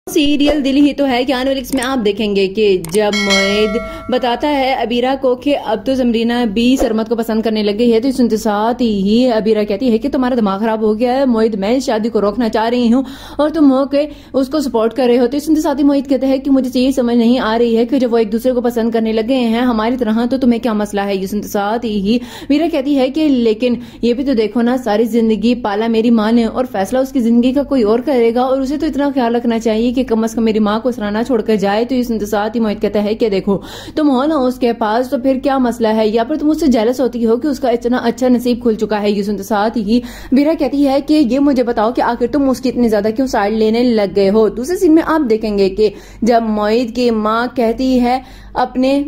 Serial दिल ही तो है कि आने वाले इसमें आप देखेंगे कि जब मोहित बताता है अबीरा को कि अब तो जमरीना भी सरमत को पसंद करने लग गई है, तो सुनते साथ ही अबीरा कहती है कि तुम्हारा दिमाग खराब हो गया है मोहित, मैं इस शादी को रोकना चाह रही हूँ और तुम हो के उसको सपोर्ट कर रहे हो। तो सुनते साथ ही मोहित कहते हैं कि मुझे ये समझ नहीं आ रही है कि जब वो एक दूसरे को पसंद करने लगे हैं हमारी तरह, तो तुम्हें क्या मसला है। ये सुनते साथ ही अबीरा कहती है कि लेकिन ये भी तो देखो ना, सारी जिंदगी पाला मेरी माँ ने और फैसला उसकी जिंदगी का कोई और करेगा, और उसे तो इतना ख्याल रखना चाहिए कि कम से कम मेरी माँ को सराहना छोड़कर जाए। तो इस साथ ही मोहित कहता है कि देखो तुम हो ना उसके पास, तो फिर क्या मसला है, या फिर तुम उससे जेलस होती हो कि उसका इतना अच्छा नसीब खुल चुका है। ये सुनते साथ ही अबीरा कहती है कि ये मुझे बताओ कि आखिर तुम उसकी इतनी ज्यादा क्यों साइड लेने लग गए हो। दूसरे सीन में आप देखेंगे कि जब मोहित की माँ कहती है अपने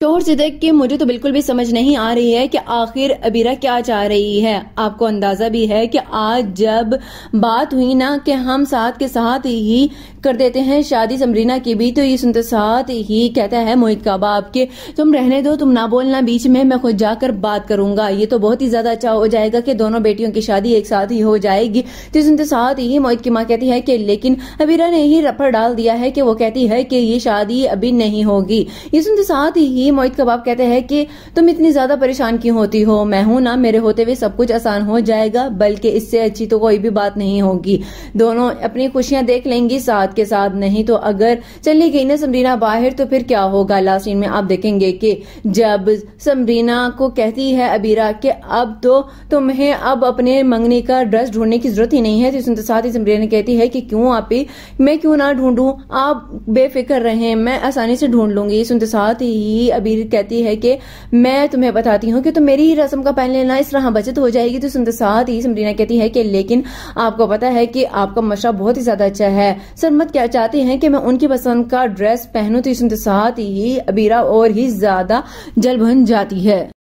शोहर से देख के मुझे तो बिल्कुल भी समझ नहीं आ रही है कि आखिर अबीरा क्या चाह रही है। आपको अंदाजा भी है कि आज जब बात हुई ना कि हम साथ के साथ ही कर देते हैं शादी समरीना की भी, तो ये सुनते साथ ही कहता है मोहित का बाप के तुम रहने दो, तुम ना बोलना बीच में, मैं खुद जाकर बात करूंगा। ये तो बहुत ही ज्यादा अच्छा हो जाएगा कि दोनों बेटियों की शादी एक साथ ही हो जाएगी। तो सुनते साथ ही मोहित की माँ कहती है कि लेकिन अबीरा ने ही रफड़ डाल दिया है कि वो कहती है कि ये शादी अभी नहीं होगी। ये सुनते साथ ही मोहित का बाप कहते हैं कि तुम इतनी ज्यादा परेशान क्यों होती हो, मैं हूं ना, मेरे होते हुए सब कुछ आसान हो जाएगा, बल्कि इससे अच्छी तो कोई भी बात नहीं होगी। दोनों अपनी खुशियां देख लेंगी साथ के साथ, नहीं तो अगर चली गई ना समरीना बाहर तो फिर क्या होगा। लास्ट सीन में आप देखेंगे कि जब समरीना को कहती है अबीरा कि अब तो तुम्हें अब अपने मंगनी का ड्रेस ढूंढने की जरूरत ही नहीं है, तो सुनते साथ ही समरीना कहती है कि क्यों आपी, मैं क्यों ना ढूंढूं, आप बेफिक्र रहें, मैं आसानी से ढूंढ लूंगी। सुनते साथ ही अबीर कहती है कि मैं तुम्हें बताती हूँ कि तुम मेरी ही रस्म का पहन लेना, इस तरह बचत हो जाएगी। तो सुनते साथ ही समरीना कहती है कि लेकिन आपको पता है कि आपका मशवरा बहुत ही ज्यादा अच्छा है, सरमत क्या चाहते हैं कि मैं उनकी पसंद का ड्रेस पहनूं। तो सुनते साथ ही अबीरा और ही ज्यादा जल बन जाती है।